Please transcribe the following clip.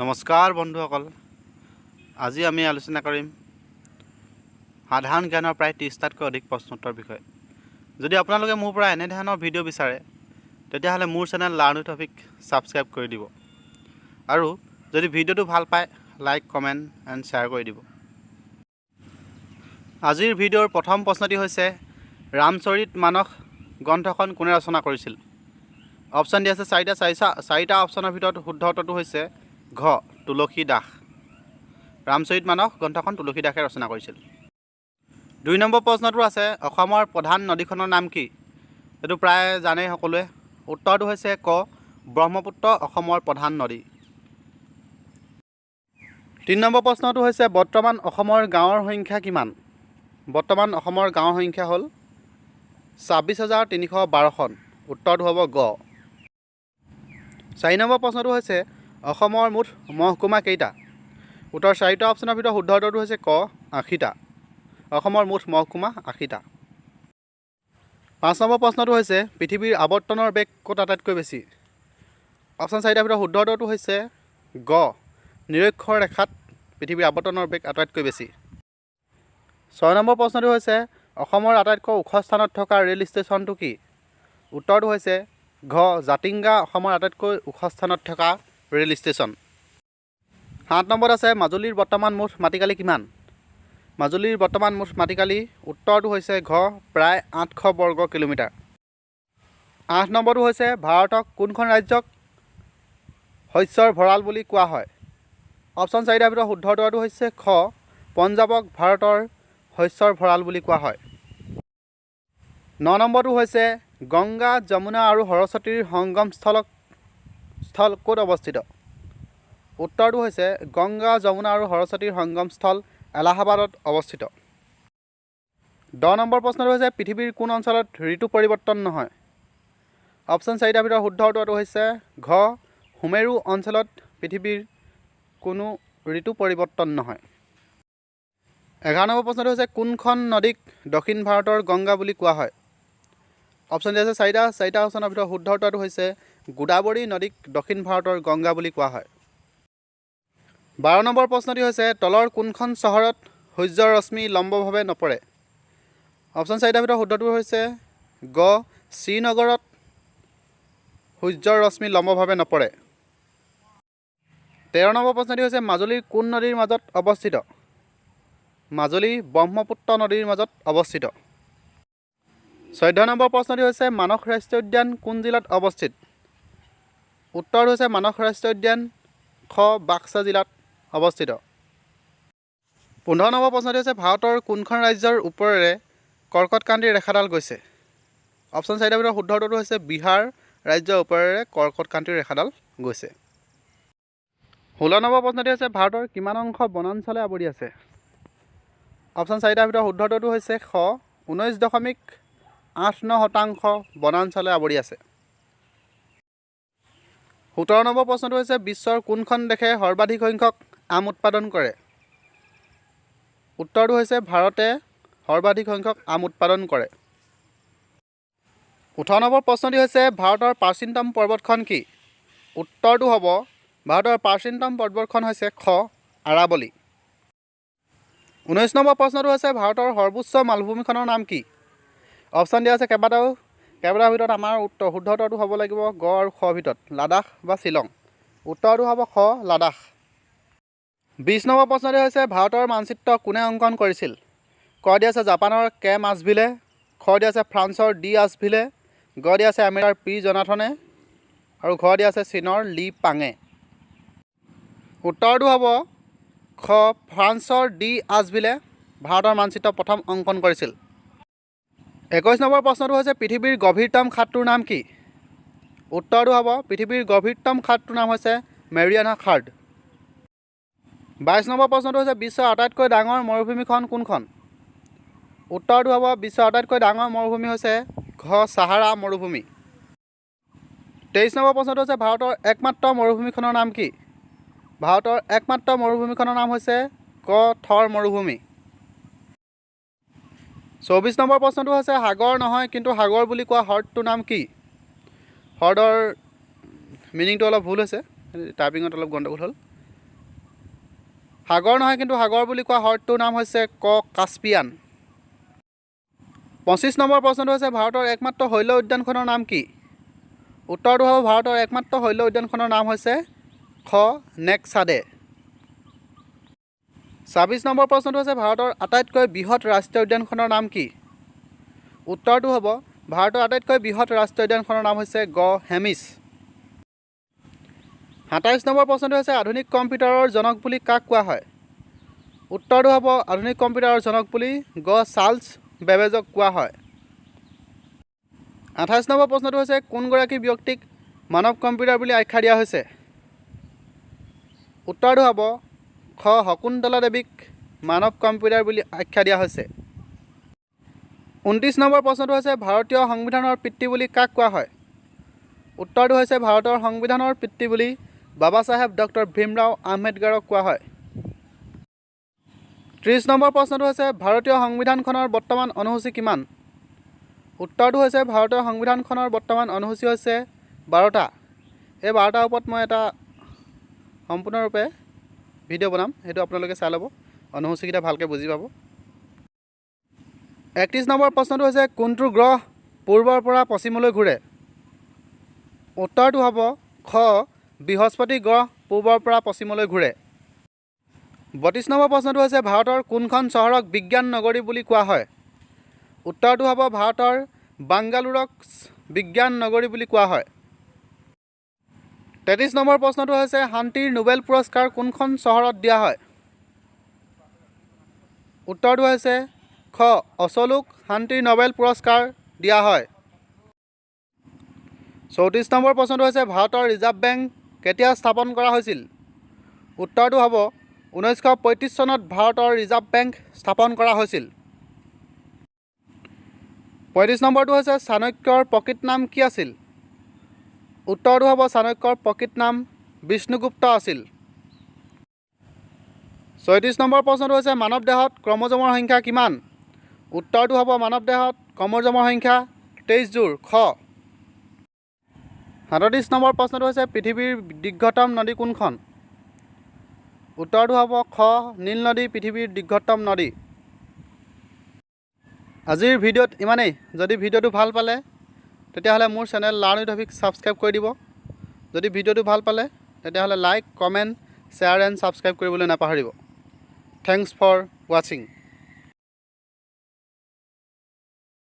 নমস্কাৰ বন্ধুসকল, আজি আমি আলোচনা কৰিম সাধাৰণ জ্ঞানৰ প্ৰায় 30টাতকৈ অধিক প্ৰশ্নোত্তৰ বিষয়ে। যদি আপোনালোকে মোৰ পৰা এনে ধৰণৰ ভিডিঅ' বিচাৰে তেতিয়াহ'লে মোৰ channel learn with topic subscribe কৰি দিব আৰু যদি ভিডিঅ'টো ভাল পায় লাইক, কমেণ্ট এণ্ড শ্বেয়াৰ কৰি দিব। আজিৰ ভিডিঅ'ৰ প্ৰথম প্ৰশ্নটি হৈছে ৰামচৰিত মানস গ্ৰন্থখন কোনে ৰচনা কৰিছিল? অপশ্যন দিয়া আছে চাৰিটা অপশ্যনৰ ভিতৰত শুদ্ধ উত্তৰটো হৈছে ঘ তুলসী দাস। ৰামচৰিত মানস গ্ৰন্থখন তুলসী দাসে ৰচনা কৰিছিল। 2 নম্বৰ প্ৰশ্নটো আছে অসমৰ প্ৰধান নদীখনৰ নাম কি? এইটো প্ৰায় জানেই সকলোৱে। উত্তৰটো হৈছে ক ব্ৰহ্মপুত্ৰ অসমৰ প্ৰধান নদী। 3 নম্বৰ প্ৰশ্নটো হৈছে বৰ্তমান অসমৰ গাঁৱৰ সংখ্যা কিমান? বৰ্তমান অসমৰ গাঁৱৰ সংখ্যা হ'ল 26,312খন। উত্তৰটো হ'ব গ। 4 নম্বৰ প্ৰশ্নটো হৈছে অসমৰ মুঠ মহকুমা কেইটা? উত্তৰ 4টা অপশ্যনৰ ভিতৰত শুদ্ধ উত্তৰটো হৈছে ক 80টা। অসমৰ মুঠ মহকুমা 80টা। 5 নম্বৰ প্ৰশ্নটো হৈছে পৃথিৱীৰ আৱৰ্তনৰ বেগ ক'ত আটাইতকৈ বেছি? অপশ্যন 4টাৰ ভিতৰত শুদ্ধ উত্তৰটো হৈছে গ নিৰক্ষৰ ৰেখাত পৃথিৱীৰ আৱৰ্তনৰ বেগ আটাইতকৈ বেছি। 6 নম্বৰ প্ৰশ্নটো হৈছে অসমৰ আটাইতকৈ ওখ স্থানত থকা ৰেল ষ্টেচনটো কি? উত্তৰটো হৈছে ঘ জাতিংগা অসমৰ আটাইতকৈ ওখ স্থানত থকা ৰেল ষ্টেচন। 7 নম্বৰত আছে মাজুলীৰ বৰ্তমান মুঠ মাটিকালি কিমান? মাজুলীৰ বৰ্তমান মুঠ মাটিকালি উত্তৰটো হৈছে ঘ প্ৰায় 800 বৰ্গ কিলোমিটাৰ। 8 নম্বৰটো হৈছে ভাৰতক কোনখন ৰাজ্যক শস্যৰ ভঁৰাল বুলি কোৱা হয়? অপশ্যন 4টাৰ ভিতৰত শুদ্ধ উত্তৰটো হৈছে খ পঞ্জাৱক ভাৰতৰ শস্যৰ ভঁৰাল বুলি কোৱা হয়। 9 নম্বৰটো হৈছে গংগা, যমুনা আৰু সৰস্বতীৰ সংগমস্থল ক'ত অৱস্থিত? উত্তৰটো হৈছে গংগা, যমুনা আৰু সৰস্বতীৰ সংগমস্থল এলাহাবাদত অৱস্থিত। 10 নম্বৰ প্ৰশ্নটো হৈছে পৃথিৱীৰ কোন অঞ্চলত ঋতু পৰিৱৰ্তন নহয়? অপশ্যন 4টাৰ ভিতৰত শুদ্ধ উত্তৰটো হৈছে ঘ সুমেৰু অঞ্চলত পৃথিৱীৰ কোনো ঋতু পৰিৱৰ্তন নহয়। 11 নম্বৰ প্ৰশ্নটো হৈছে কোনখন নদীক দক্ষিণ ভাৰতৰ গংগা বুলি কোৱা হয়? অপশ্যন দিয়া আছে চাৰিটা অপশ্যনৰ ভিতৰত শুদ্ধ উত্তৰটো হৈছে গোদাবৰী নদীক দক্ষিণ ভাৰতৰ গংগা বুলি কোৱা হয়। 12 নম্বৰ প্ৰশ্নটি হৈছে তলৰ কোনখন চহৰত সূৰ্যৰ ৰশ্মি লম্বভাৱে নপৰে? অপশ্যন 4টাৰ ভিতৰত শুদ্ধটো হৈছে গ শ্ৰীনগৰত সূৰ্যৰ ৰশ্মি লম্বভাৱে নপৰে। 13 নম্বৰ প্ৰশ্নটি হৈছে মাজুলীৰ কোন নদীৰ মাজত অৱস্থিত? মাজুলী ব্ৰহ্মপুত্ৰ নদীৰ মাজত অৱস্থিত। 14 নম্বৰ প্ৰশ্নটি হৈছে মানস ৰাষ্ট্ৰীয় উদ্যান কোন জিলাত অৱস্থিত? উত্তৰ হৈছে মানস ৰাষ্ট্ৰীয় উদ্যান খ বাক্সা জিলাত অৱস্থিত। 15 নম্বৰ প্ৰশ্নটি হৈছে ভাৰতৰ কোনখন ৰাজ্যৰ ওপৰেৰে কৰ্কটক্ৰান্তিৰ ৰেখাডাল গৈছে? অপশ্যন 4টাৰ ভিতৰত শুদ্ধ উত্তৰটো হৈছে বিহাৰ ৰাজ্যৰ ওপৰেৰে কৰ্কটক্ৰান্তিৰ ৰেখাডাল গৈছে। 16 নম্বৰ প্ৰশ্নটি হৈছে ভাৰতৰ কিমান অংশ বনাঞ্চলে আৱৰি আছে? অপশ্যন 4টাৰ ভিতৰত শুদ্ধ উত্তৰটো হৈছে খ 19.89% বনাঞ্চলে আৱৰি আছে। 17 নম্বৰ প্ৰশ্নটো হৈছে বিশ্বৰ কোনখন দেশে সৰ্বাধিক সংখ্যক আম উৎপাদন কৰে? উত্তৰটো হৈছে ভাৰতে সৰ্বাধিক সংখ্যক আম উৎপাদন কৰে। 18 নম্বৰ প্ৰশ্নটি হৈছে ভাৰতৰ প্ৰাচীনতম পৰ্বতখন কি? উত্তৰটো হ'ব ভাৰতৰ প্ৰাচীনতম পৰ্বতখন হৈছে খ আৰাৱলী। 19 নম্বৰ প্ৰশ্নটো হৈছে ভাৰতৰ সৰ্বোচ্চ মালভূমিখনৰ নাম কি? অপশ্যন দিয়া আছে কেইবাটাৰ ভিতৰত আমাৰ শুদ্ধ উত্তৰটো হ'ব লাগিব গ আৰু খ ভিতৰত লাডাখ বা শ্বিলং। উত্তৰটো হ'ব খ লাডাখ। 20 নম্বৰ প্ৰশ্নটো হৈছে ভাৰতৰ মানচিত্ৰ কোনে অংকন কৰিছিল? ক দিয়া আছে জাপানৰ কে মাছভিলে, খ দিয়া আছে ফ্ৰান্সৰ ডি আছভিলে, গ দিয়া আছে আমেৰিকাৰ পি জনাথনে আৰু ঘ দিয়া আছে চীনৰ লি পাঙে। উত্তৰটো হ'ব খ ফ্ৰান্সৰ ডি আছভিলে ভাৰতৰ মানচিত্ৰ প্ৰথম অংকন কৰিছিল। 21 নম্বৰ প্ৰশ্নটো হৈছে পৃথিৱীৰ গভীৰতম খাদটোৰ নাম কি? উত্তৰটো হ'ব পৃথিৱীৰ গভীৰতম খাদটোৰ নাম হৈছে মেৰিয়ানা খাদ। 22 নম্বৰ প্ৰশ্নটো হৈছে বিশ্বৰ আটাইতকৈ ডাঙৰ মৰুভূমিখন কোনখন? উত্তৰটো হ'ব বিশ্বৰ আটাইতকৈ ডাঙৰ মৰুভূমি হৈছে ঘ ছাহাৰা মৰুভূমি। 23 নম্বৰ প্ৰশ্নটো হৈছে ভাৰতৰ একমাত্ৰ মৰুভূমিখনৰ নাম কি? ভাৰতৰ একমাত্ৰ মৰুভূমিখনৰ নাম হৈছে ক থৰ মৰুভূমি। 24 নম্বৰ প্ৰশ্নটো হৈছে সাগৰ নহয় কিন্তু সাগৰ বুলি কোৱা হ্ৰদটোৰ নাম কি? হ্ৰদৰ মিনিংটো অলপ ভুল হৈছে, টাইপিঙত অলপ গণ্ডগোল হ'ল। সাগৰ নহয় কিন্তু সাগৰ বুলি কোৱা হ্ৰদটোৰ নাম হৈছে ক কাস্পিয়ান। 25 নম্বৰ প্ৰশ্নটো হৈছে ভাৰতৰ একমাত্ৰ শৈল উদ্যানখনৰ নাম কি? উত্তৰটো হ'ব ভাৰতৰ একমাত্ৰ শৈল উদ্যানখনৰ নাম হৈছে খ নেক্সাডে। 26 নম্বৰ প্ৰশ্নটো হৈছে ভাৰতৰ আটাইতকৈ বৃহৎ ৰাষ্ট্ৰীয় উদ্যানখনৰ নাম কি? উত্তৰটো হ'ব ভাৰতৰ আটাইতকৈ বৃহৎ ৰাষ্ট্ৰীয় উদ্যানখনৰ নাম হৈছে গ হেমিছ। 27 নম্বৰ প্ৰশ্নটো হৈছে আধুনিক কম্পিউটাৰৰ জনক বুলি কাক কোৱা হয়? উত্তৰটো হ'ব আধুনিক কম্পিউটাৰৰ জনক বুলি গ চাৰ্লছ বেবেজক কোৱা হয়। 28 নম্বৰ প্ৰশ্নটো হৈছে কোনগৰাকী ব্যক্তিক মানৱ কম্পিউটাৰ বুলি আখ্যা দিয়া হৈছে? উত্তৰটো হ'ব খ শকুন্তলা দেৱীক মানৱ কম্পিউটাৰ বুলি আখ্যা দিয়া হৈছে। 29 নম্বৰ প্ৰশ্নটো হৈছে ভাৰতীয় সংবিধানৰ পিতৃ বুলি কাক কোৱা হয়? উত্তৰটো হৈছে ভাৰতৰ সংবিধানৰ পিতৃ বুলি বাবা চাহেব ডক্টৰ ভীমৰাও আম্বেদকাৰক কোৱা হয়। 30 নম্বৰ প্ৰশ্নটো হৈছে ভাৰতীয় সংবিধানখনৰ বৰ্তমান অনুসূচী কিমান? উত্তৰটো হৈছে ভাৰতীয় সংবিধানখনৰ বৰ্তমান অনুসূচী হৈছে 12টা। এই 12টাৰ ওপৰত মই এটা সম্পূৰ্ণৰূপে ভিডিঅ' বনাম, সেইটো আপোনালোকে চাই ল'ব, অনুসূচীকেইটা ভালকৈ বুজি পাব। 31 নম্বৰ প্ৰশ্নটো হৈছে কোনটো গ্ৰহ পূৰ্বৰ পৰা পশ্চিমলৈ ঘূৰে? উত্তৰটো হ'ব খ বৃহস্পতি গ্ৰহ পূৰ্বৰ পৰা পশ্চিমলৈ ঘূৰে। 32 নম্বৰ প্ৰশ্নটো হৈছে ভাৰতৰ কোনখন চহৰক বিজ্ঞান নগৰী বুলি কোৱা হয়? উত্তৰটো হ'ব ভাৰতৰ বাংগালোৰক বিজ্ঞান নগৰী বুলি কোৱা হয়। 33 নম্বৰ প্ৰশ্নটো হৈছে শান্তিৰ নোবেল পুৰস্কাৰ কোনখন চহৰত দিয়া হয়? উত্তৰটো হৈছে খ অছলোক শান্তিৰ নোবেল পুৰস্কাৰ দিয়া হয়। 34 নম্বৰ প্ৰশ্নটো হৈছে ভাৰতৰ ৰিজাৰ্ভ বেংক কেতিয়া স্থাপন কৰা হৈছিল? উত্তৰটো হ'ব 1935 চনত ভাৰতৰ ৰিজাৰ্ভ বেংক স্থাপন কৰা হৈছিল। 35 নম্বৰটো হৈছে চাণক্যৰ প্ৰকৃত নাম কি আছিল? উত্তৰটো হ'ব চাণক্যৰ প্ৰকৃত নাম বিষ্ণুগুপ্ত আছিল। 36 নম্বৰ প্ৰশ্নটো হৈছে মানৱ দেহত ক্ৰম'জমৰ সংখ্যা কিমান? উত্তৰটো হ'ব মানৱ দেহত ক্ৰম'জমৰ সংখ্যা 23যোৰ খ। 37 নম্বৰ প্ৰশ্নটো হৈছে পৃথিৱীৰ দীৰ্ঘতম নদী কোনখন? উত্তৰটো হ'ব খ নীল নদী পৃথিৱীৰ দীৰ্ঘতম নদী। আজিৰ ভিডিঅ'ত ইমানেই। যদি ভিডিঅ'টো ভাল পালে তেতিয়াহ'লে মোৰ channel learn with Abhik subscribe কৰি দিব। যদি ভিডিঅ'টো ভাল পালে তেতিয়াহ'লে like, comment, share and subscribe কৰিবলৈ নাপাহৰিব। থেংকছ ফৰ ৱাচিং।